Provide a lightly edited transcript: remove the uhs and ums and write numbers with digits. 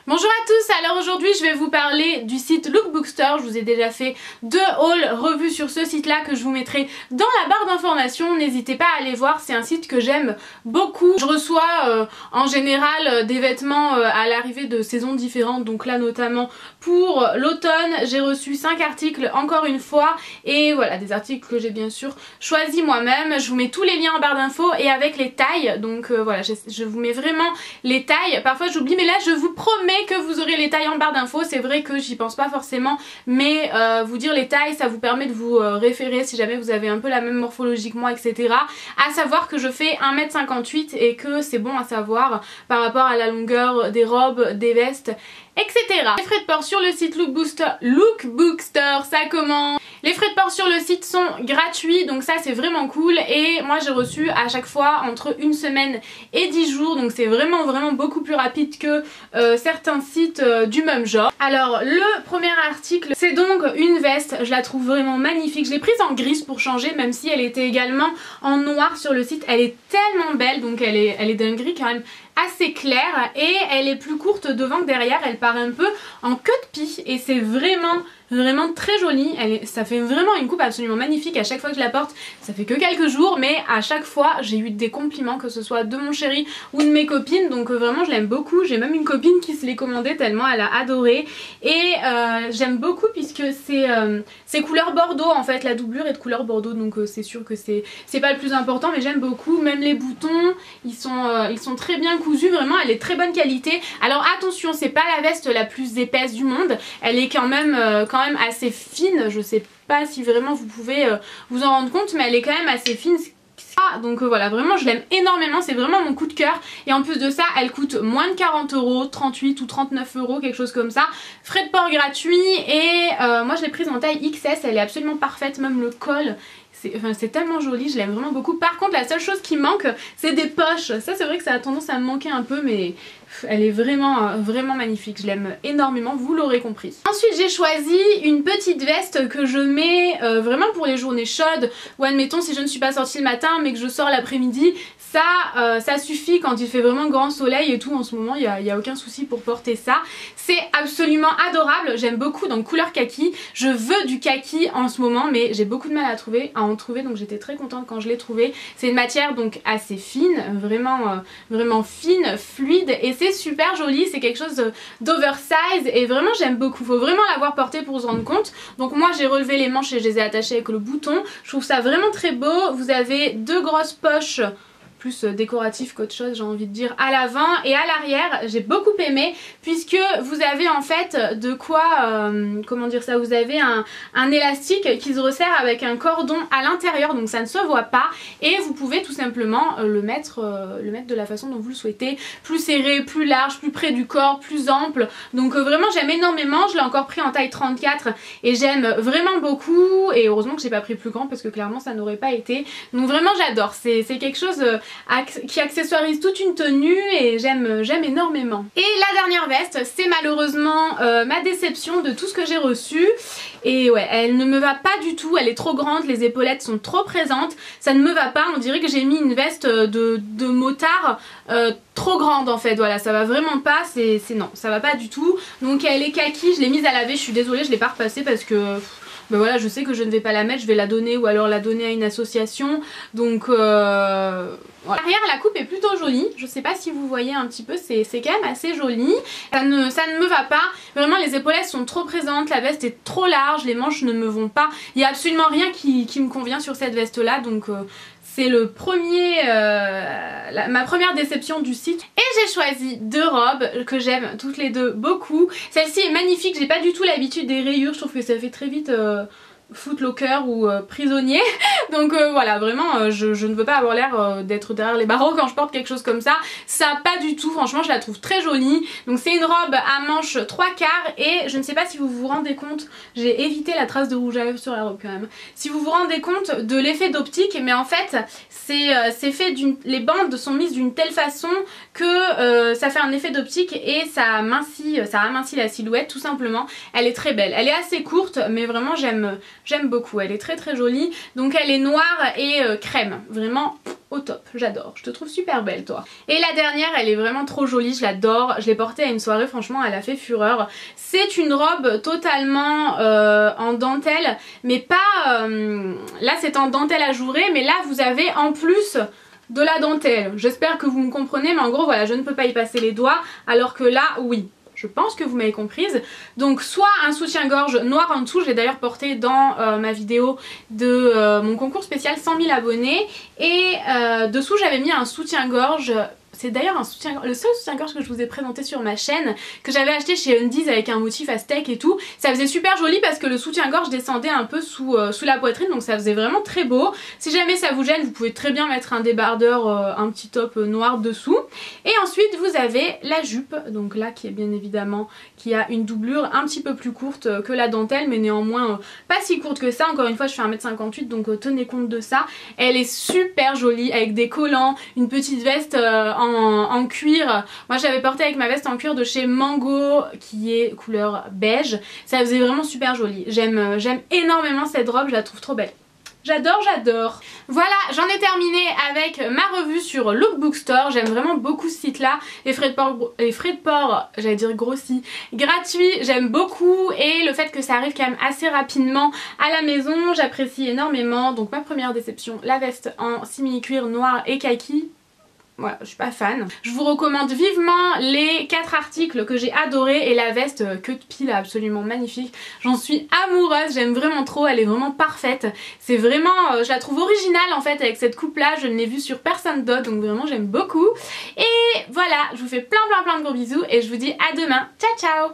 Bonjour à tous, alors aujourd'hui je vais vous parler du site Lookbookstore. Je vous ai déjà fait 2 hauls revues sur ce site là que je vous mettrai dans la barre d'informations. N'hésitez pas à aller voir, c'est un site que j'aime beaucoup. Je reçois en général des vêtements à l'arrivée de saisons différentes, donc là notamment pour l'automne j'ai reçu 5 articles encore une fois, et voilà, des articles que j'ai bien sûr choisis moi-même. Je vous mets tous les liens en barre d'infos et avec les tailles, donc voilà, je vous mets vraiment les tailles. Parfois j'oublie, mais là je vous promets que vous aurez les tailles en barre d'infos. C'est vrai que j'y pense pas forcément, mais vous dire les tailles ça vous permet de vous référer si jamais vous avez un peu la même morphologie que moi, etc. À savoir que je fais 1m58 et que c'est bon à savoir par rapport à la longueur des robes, des vestes, etc. Les frais de port sur le site Lookbookstore, ça commence. Les frais de port sur le site sont gratuits, donc ça c'est vraiment cool, et moi j'ai reçu à chaque fois entre 1 semaine et 10 jours, donc c'est vraiment beaucoup plus rapide que certains sites du même genre. Alors le premier article, c'est donc une veste, je la trouve vraiment magnifique. Je l'ai prise en grise pour changer, même si elle était également en noir sur le site. Elle est tellement belle, donc elle est d'un gris quand même assez claire, et elle est plus courte devant que derrière. Elle part un peu en queue de pie et c'est vraiment très joli. Ça fait vraiment une coupe absolument magnifique. À chaque fois que je la porte, ça fait que quelques jours, mais à chaque fois j'ai eu des compliments, que ce soit de mon chéri ou de mes copines, donc vraiment je l'aime beaucoup. J'ai même une copine qui se l'est commandée tellement elle a adoré, et j'aime beaucoup puisque c'est couleur bordeaux en fait, la doublure est de couleur bordeaux, donc c'est sûr que c'est pas le plus important, mais j'aime beaucoup. Même les boutons, ils sont très bien cousus, vraiment elle est très bonne qualité. Alors attention, c'est pas la veste la plus épaisse du monde, elle est quand même assez fine. Je sais pas si vraiment vous pouvez vous en rendre compte, mais elle est quand même assez fine. Donc voilà, vraiment je l'aime énormément, c'est vraiment mon coup de cœur. Et en plus de ça, elle coûte moins de 40 €, 38 ou 39 €, quelque chose comme ça. Frais de port gratuits, et moi je l'ai prise en taille XS, elle est absolument parfaite, même le col. C'est tellement joli, je l'aime vraiment beaucoup. Par contre la seule chose qui manque, c'est des poches. Ça c'est vrai que ça a tendance à me manquer un peu, mais elle est vraiment magnifique, je l'aime énormément, vous l'aurez compris. Ensuite j'ai choisi une petite veste que je mets vraiment pour les journées chaudes, ou admettons si je ne suis pas sortie le matin mais que je sors l'après-midi. Ça suffit quand il fait vraiment grand soleil et tout. En ce moment il y a aucun souci pour porter ça. C'est absolument adorable, j'aime beaucoup, donc couleur kaki. Je veux du kaki en ce moment, mais j'ai beaucoup de mal à en trouver, donc j'étais très contente quand je l'ai trouvé. C'est une matière donc assez fine, vraiment fine, fluide, et c'est super joli. C'est quelque chose d'oversize et vraiment j'aime beaucoup. Faut vraiment l'avoir porté pour se rendre compte. Donc moi j'ai relevé les manches et je les ai attachées avec le bouton. Je trouve ça vraiment très beau. Vous avez 2 grosses poches, plus décoratif qu'autre chose j'ai envie de dire, à l'avant, et à l'arrière j'ai beaucoup aimé puisque vous avez en fait de quoi, comment dire ça, vous avez un élastique qui se resserre avec un cordon à l'intérieur, donc ça ne se voit pas, et vous pouvez tout simplement le mettre de la façon dont vous le souhaitez, plus serré, plus large, plus près du corps, plus ample. Donc vraiment j'aime énormément. Je l'ai encore pris en taille 34 et j'aime vraiment beaucoup, et heureusement que j'ai pas pris plus grand parce que clairement ça n'aurait pas été. Donc vraiment j'adore, c'est quelque chose qui accessoirise toute une tenue et j'aime énormément. Et la dernière veste, c'est malheureusement ma déception de tout ce que j'ai reçu. Et ouais, elle ne me va pas du tout, elle est trop grande, les épaulettes sont trop présentes, ça ne me va pas. On dirait que j'ai mis une veste de motard trop grande en fait, voilà, ça va vraiment pas, non, ça va pas du tout. Donc elle est kaki, je l'ai mise à laver, je suis désolée, je l'ai pas repassée parce que ben voilà, je sais que je ne vais pas la mettre, je vais la donner ou alors la donner à une association. Donc voilà. Derrière la coupe est plutôt jolie, je sais pas si vous voyez un petit peu, c'est quand même assez joli. Ça ne me va pas, vraiment les épaulettes sont trop présentes, la veste est trop large, les manches ne me vont pas. Il n'y a absolument rien qui me convient sur cette veste là, donc c'est ma première déception du site. Et j'ai choisi 2 robes que j'aime toutes les 2 beaucoup. Celle-ci est magnifique, j'ai pas du tout l'habitude des rayures, je trouve que ça fait très vite footlocker ou prisonnier. Donc voilà, vraiment je ne veux pas avoir l'air d'être derrière les barreaux quand je porte quelque chose comme ça. Ça pas du tout, franchement je la trouve très jolie. Donc c'est une robe à manches 3/4, et je ne sais pas si vous vous rendez compte, j'ai évité la trace de rouge à lèvres sur la robe quand même. Si vous vous rendez compte de l'effet d'optique, mais en fait c'est fait les bandes sont mises d'une telle façon que ça fait un effet d'optique et ça amincit la silhouette tout simplement. Elle est très belle, elle est assez courte mais vraiment j'aime j'aime beaucoup, elle est très très jolie. Donc elle est noire et crème, vraiment au top, j'adore, je te trouve super belle toi. Et la dernière, elle est vraiment trop jolie, je l'adore, je l'ai portée à une soirée, franchement elle a fait fureur. C'est une robe totalement en dentelle, mais pas... là c'est en dentelle ajourée, mais là vous avez en plus de la dentelle. J'espère que vous me comprenez, mais en gros voilà, je ne peux pas y passer les doigts, alors que là, oui. Je pense que vous m'avez comprise. Donc soit un soutien-gorge noir en dessous, je l'ai d'ailleurs porté dans ma vidéo de mon concours spécial 100 000 abonnés. Et dessous j'avais mis un soutien-gorge. C'est d'ailleurs le seul soutien-gorge que je vous ai présenté sur ma chaîne, que j'avais acheté chez Undies avec un motif à steak et tout. Ça faisait super joli parce que le soutien-gorge descendait un peu sous la poitrine, donc ça faisait vraiment très beau. Si jamais ça vous gêne, vous pouvez très bien mettre un débardeur, un petit top noir dessous. Et ensuite vous avez la jupe, donc là qui est bien évidemment, qui a une doublure un petit peu plus courte que la dentelle, mais néanmoins pas si courte que ça. Encore une fois je fais 1m58, donc tenez compte de ça. Elle est super jolie avec des collants, une petite veste en cuir. Moi j'avais porté avec ma veste en cuir de chez Mango qui est couleur beige. Ça faisait vraiment super joli. J'aime énormément cette robe, je la trouve trop belle. J'adore, j'adore. Voilà, j'en ai terminé avec ma revue sur Lookbook Store. J'aime vraiment beaucoup ce site là. Les frais de port, j'allais dire grossis, gratuits, j'aime beaucoup. Et le fait que ça arrive quand même assez rapidement à la maison, j'apprécie énormément. Donc ma première déception, la veste en simili-cuir noir et kaki. Voilà, je suis pas fan. Je vous recommande vivement les 4 articles que j'ai adorés et la veste queue de pie là, absolument magnifique. J'en suis amoureuse, j'aime vraiment trop, elle est vraiment parfaite. C'est vraiment, je la trouve originale en fait avec cette coupe là, je ne l'ai vue sur personne d'autre, donc vraiment j'aime beaucoup. Et voilà, je vous fais plein de gros bisous et je vous dis à demain. Ciao ciao!